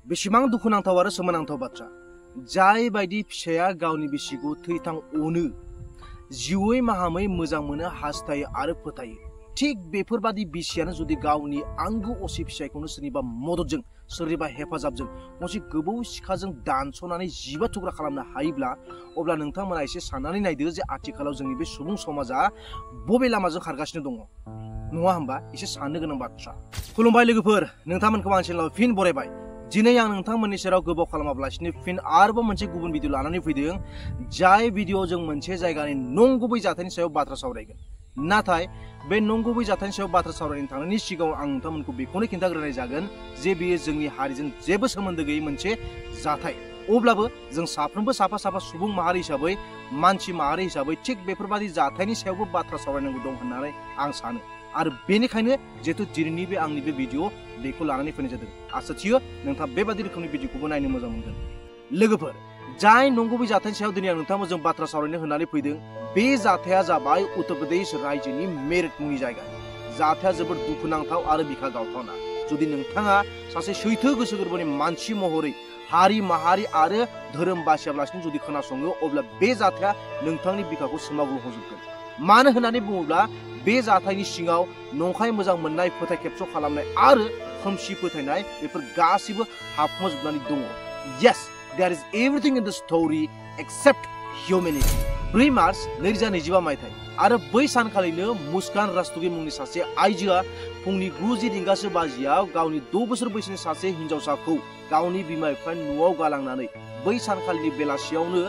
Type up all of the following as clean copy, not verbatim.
बेसेबां दुखुनांथाव आरो सोमोनांथाव बाथ्रा जाय बायदि फिसाया गावनि बिसिखौ थैथां अनो जिउयै माहामै मोजां मोनो हास्थायो आरो फोथायो थिग बेफोरबादि बिसियानो जुदि गावनि आंगो असे फिसायखौनो सोरनिबा मददजों सोरनिबा हेफाजाबजों मोनसे गोबौ सिखाजों दानस'नानै जिबा थुख्रा खालामनो हायोब्ला अब्ला नोंथांमोना एसे साननानै नायदो जे आथिखालाव जोंनि बे सुबुं समाजा बबे लामाजों खारगासिनो दङ नङा होमबा एसे साननो गोनां बाथ्रा। खुलुमबाय लोगोफोर, नोंथांमोनखौ आं चेनेलाव फिन बरायबाय। दिनै आं नोंथांमोननि सेराव गोबाव खालामाब्लासिनो फिन आरोबाव मोनसे गुबुन भिडिअ लानानै फैदों जाय भिडिअ जों मोनसे जायगानि नंगुबै जाथायनि सायाव बाथ्रा सावरायगोन। नाथाय बे नंगुबै जाथायनि सायाव बाथ्रा सावरायनो थांनायनि सिगाङाव आं नोंथांमोनखौ बेखौनो खिन्थाग्रोनाय जागोन जे बेयो जोंनि हारिजों जेबो सोमोन्दो गैयै मोनसे जाथाय। अब्लाबो जों साफ्रोमबो साफा साफा सुबुं माहारि हिसाबै मानसि माहारि हिसाबै थिग बेफोरबादि जाथायनि सायावबो बाथ्रा सावरायनांगौ दं होननानै आं सानो आरो बेनिखायनो जेहेतु दिनैनि बे आंनि बे भिडिअ बेखौ लानानै फैनाय जादों। आसा थियो नोंथाङा बेबादि रोखोमनि भिडिअखौबो नायनो मोजां मोनगोन। लोगोफोर, जाय नंगुबै जाथायनि सायाव दिनै आं नोंथांमोनजों बाथ्रा सावरायनो होननानै फैदों बे जाथाया जाबाय उत्तर प्रदेश रायजोनि मेरठ मुंनि जायगा। जाथाया जोबोद दुखुनांथाव आरो बिखा गावथावना। जुदि नोंथाङा सासे सैथो गोसो गोरबोनि मानसि महरै हारि माहारि आरो धोरोम बासियाब्लासिनो जुदि खोनासङो अब्ला बे जाथाया नोंथांनि बिखाखौ सोमावग्लुंहोजोबगोन। मानो होननानै बुङोब्ला बे जाथायनि सिङाव नंखाय मोजां मोननाय फोथाय खेबस' खालामनाय आरो खोमसि फोथायनाय बेफोर गासिबो हाबखुमाजोबनानै दङ। Yes, there is everything in the story except humanity. 4 March 2025 मायथाइ आरो बै सानखालिनो मुस्कान रास्तगि मुंनि सासे आइजोआ फुंनि 9 रिंगासो बाजियाव गावनि 6 बोसोर बैसोनि सासे हिनजावसाखौ गावनि बिमा बिफानि न'आव गालांनानै बै सानखालिनि बेलासियावनो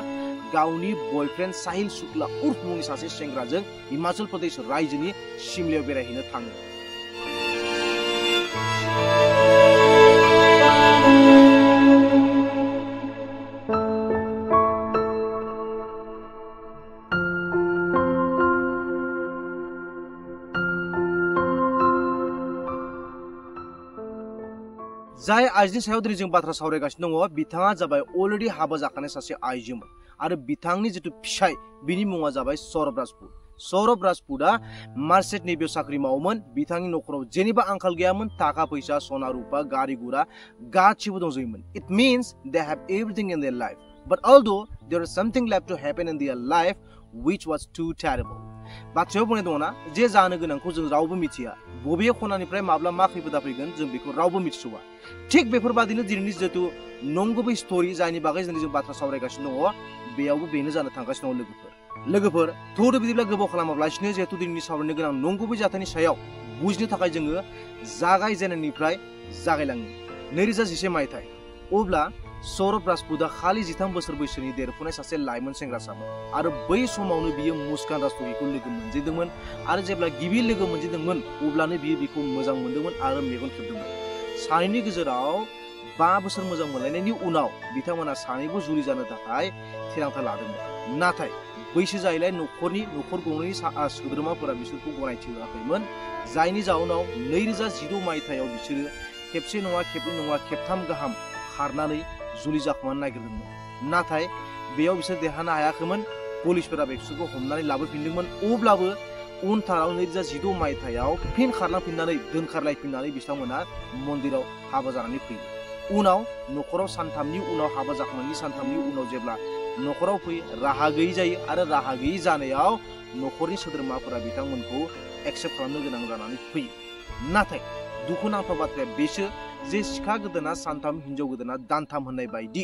गावनि बयफ्रेन्ड साहिल शुक्ला उर्फ मुंनि सासे सेंग्राजों हिमाचल प्रदेश रायजोनि शिमलायाव बेरायहैनो थाङो। जाय आइजोनि सायाव दिनै जों बाथ्रा सावरायगासिनो दङ बिथाङा जाबाय अलरेडि हाबा जाखानाय सासे आइजोमोन आरो बिथांनि जिथु फिसाय बिनि मुङा जाबाय सौरभ राजपुत। सौरभ राजपुतआ मार्चेन्ट नेभियाव साख्रि मावोमोन। बिथांनि न'खराव जेनिबा आंखाल गैयामोन। थाखा फैसा सना रुपा गारि गुरा गासिबो दंजोबोमोन। It means they have everything in their life but although there is something left to happen in their life which was too terrible. बाथ्रायाव बुंनाय दङना जे जानो गोनांखौ जों रावबो मिथिया, बबे खनानिफ्राय माब्ला मा खैफोदा फैगोन जों बेखौ रावबो मिथिस'वा। थिग बेफोरबादिनो दिनैनि जिथु नंगुबै स्ट'रि जायनि बागै दिनै जों बाथ्रा सावरायगासिनो दङ बेयावबो बेनो जानो थांगासिनो दङ। लोगोफोर थौदो बिदिब्ला गोबाव खालामाब्लासिनो जिहेतु दिनैनि सावरायनो गोनां नंगुबै जाथायनि सायाव बुजिनो थाखाय जोङो जागायजेननायनिफ्राय जागायलाङो। 2011 मायथाइ अब्ला सौरभ राजपुतआ खालि 13 बोसोर बैसोनि देरफुनाय सासे लाइमोन सेंग्रासामोन आरो बै समावनो बियो मुस्कान राजपुतखौ लोगो मोनजेनदोंमोन आरो जेब्ला गिबि लोगो मोनजेनदोंमोन अब्लानो बियो बिखौ मोजां मोनदोंमोन आरो मेगन खेबदोंमोन। सानैनि गेजेराव 5 बोसोर मोजां मोनलायनायनि उनाव बिथांमोना सानैबो जुलि जानो थाखाय थिरांथा लादोंमोन। नाथाय बैसो जायैलाय न'खर गंनैनि सोद्रोमाफोरा बिसोरखौ गनायथि होआखैमोन जायनि जाउनाव 2016 मायथाइयाव बिसोरो खेबसे नङा खेबनै नङा खेबथाम गाहाम खारनानै जुलि जाखोमानो नागिरदोंमोन। नाथाय बेयाव बिसोर देरहानो हायाखैमोन। पुलिसफोरा बिसोरखौ हमनानै लाबोफिनदोंमोन। अब्लाबो उनथाराव 2012 मायथाइयाव फिन खारलांफिननानै दोनखारलायफिननानै बिथांमोना मन्दिराव हाबा जानानै फैयो। उनाव न'खराव सानथामनि उनाव हाबा जाखांनायनि सानथामनि उनाव जेब्ला न'खराव फैयो राहा गैयै जायो आरो राहा गैयै जानायाव न'खरनि सोद्रोमाफोरा बिथांमोनखौ एक्सेप्ट खालामनो गोनां जानानै फैयो। नाथाय दुखुनांथाव बाथ्राया बेसो जे सिखा गोदाना सानथाम हिनजाव गोदाना दानथाम होननाय बायदि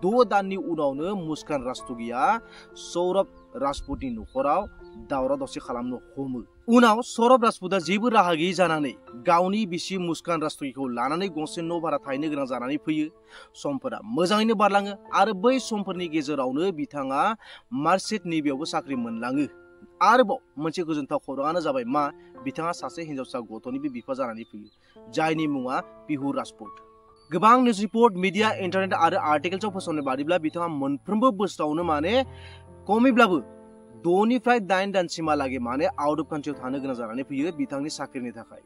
6 दाननि उनावनो मुस्कान राजपुतआ सौरभ राजपुतनि न'खराव दावराव दावसि खालामनो हमो। उनाव सौरभ राजपुतआ जेबो राहा गैयै जानानै गावनि बिसि मुस्कान राजपुतखौ लानानै गंसे न' भारा थाहैनो गोनां जानानै फैयो। समफोरा मोजाङैनो बारलाङो आरो बै समफोरनि गेजेरावनो बिथाङा मार्चेन्ट नेभियावबो साख्रि मोनलाङो। आरोबाव मोनसे गोजोनथाव खौराङानो जाबाय मा बिथाङा सासे हिनजावसा गथ'निबो बिफा जानानै फैयो जायनि मुङा पिहु राजपुत। गोबां निउज रिपर्ट मिडिया इन्टारनेट आरो आर्टिकेल्सआव फोसावनाय बादिब्ला बिथाङा मोनफ्रोमबो बोसोरावनो खमैब्लाबो 6 निफ्राय 8 दानसिमहालागै आउट अफ कान्ट्रियाव थानो गोनां जानानै फैयो बिथांनि साख्रिनि थाखाय।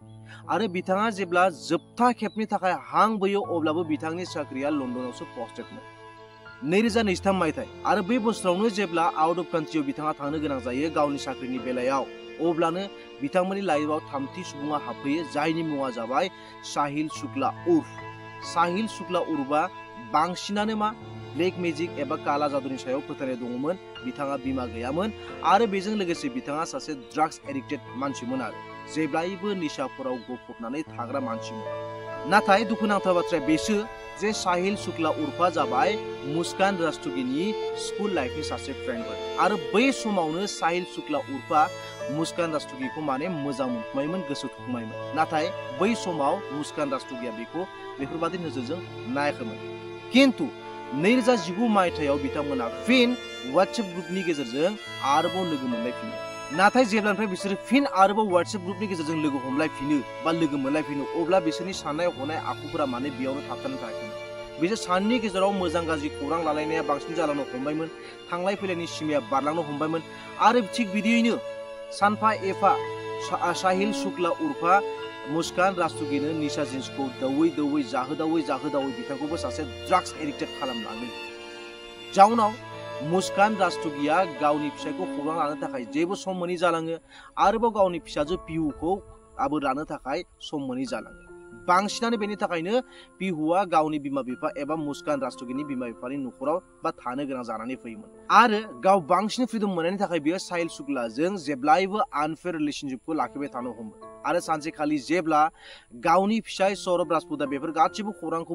आरो बिथाङा जेब्ला जोबथा खेबनि थाखाय हां बोयो अब्लाबो बिथांनि साख्रिया लन्दनावसो पस्टेडमोन। 2023 मायथाइ आरो बै बोसोरावनो जेब्ला आउट अफ कान्ट्रियाव बिथाङा थांनो गोनां जायो गावनि साख्रिनि बेलायाव अब्लानो बिथांमोननि लाइफआव 3थि सुबुङा हाबफैयो जायनि मुङा जाबाय साहिल शुक्ला उर्फ साहिल शुक्ला उर्फा बांसिनानो मा ब्लेक मेजिक एबा काला जादुनि सायाव फोथायनाय दङमोन। बिथाङा बिमा गैयामोन आरो बेजों लोगोसे बिथाङा सासे ड्राग्स एडिक्टेड मानसिमोन आरो जेब्लायबो निसाफोराव गफबनानै थाग्रा मानसिमोन। नाथाय दुखुनांथाव बाथ्राया बेसो जे साहिल शुक्ला उर्फा जाबाय मुस्कान रास्तोगीनि स्कुल लाइफनि सासे फ्रेन्डमोन आरो बै समावनो साहिल शुक्ला उर्फा मुस्कान रास्तोगीखौ माने मोजां मोनखुमायोमोन, गोसो थुखुमायोमन। नाथाय बै समाव मुस्कान रास्तोगीया बेखौ बेफोरबादि नोजोरजों नायाखैमोन। किन्तु 2019 मायथाइयाव बिथांमोना फिन WhatsApp ग्रुपनि गेजेरजों आरोबाव लोगो मोनलायफिनो। नाथाय जेब्लानिफ्राय बिसोर फिन आरोबाव WhatsApp ग्रुपनि गेजेरजों लोगो हमलायफिनो बा लोगो मोनलायफिनो अब्ला बिसोरनि साननाय हनाय आखुफोरा माने बेयावनो थाबथानानै थायाखैमोन। बिसोर सानैनि गेजेराव मोजां गाज्रि खौरां लालायनाया बांसिन जालांनो हमबायमोन, थांलाय फैलायनि सिमाया बारलांनो हमबायमोन आरो थिग बिदियैनो सानफा एफा साहिल शुक्ला उर्फा मुस्कान रास्तोगीनो निसा जिनिसखौ दौवै जाहोदावै बिथांखौबो सासे ड्राग्स एडिक्टेड खालामलाङो। जाउनाव मुस्कान रास्तोगीया गावनि फिसायखौ खौरां लानो थाखाय जेबो सम मोनै जालाङो, आरोबाव गावनि फिसाजो पिहुखौ आबोर लानो थाखाय सम मोनै जालाङो। बांसिनानो बेनि थाखायनो पिहुआ गावनि बिमा बिफा एबा मुस्कान रास्तोगीनि बिमा बिफानि नखराव बा थानो गोनां जानानै फैयोमोन आरो गाव बांसिन फ्रिडम मोननायनि थाखाय बियो साहिल शुक्लाजों जेब्लायबो आनफेयर रिलेशनशिपखौ लाखिबाय थानो हमो आरो सानसेखालि जेब्ला गावनि फिसाय सौरभ राजपुतआ बेफोर गासिबो खौरांखौ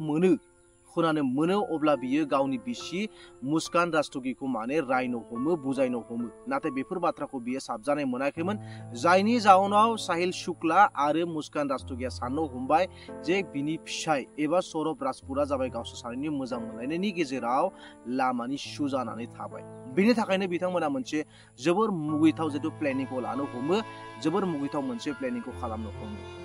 खोनानो मोनो अब्ला बियो गावनि बिसि मुस्कान रास्तोगीखौ माने रायनो हमो, बुजायनो हमो। नाथाय बेफोर बाथ्राखौ बियो साबजानाय मोनाखैमोन, जायनि जाउनाव साहिल शुक्ला आरो मुस्कान रास्तोगीया साननो हमबाय जे बिनि फिसाय एबा सौरभ राजपुतआ जाबाय गावसोर सानैनि मोजां मोनलायनायनि गेजेराव लामानि सु जानानै थाबाय। बेनि थाखायनो बिथांमोना मोनसे जोबोर मुगैथाव जितु प्लेनिंखौ लानो हमो, जोबोर मुगैथाव मोनसे प्लेनिंखौ खालामनो हमो।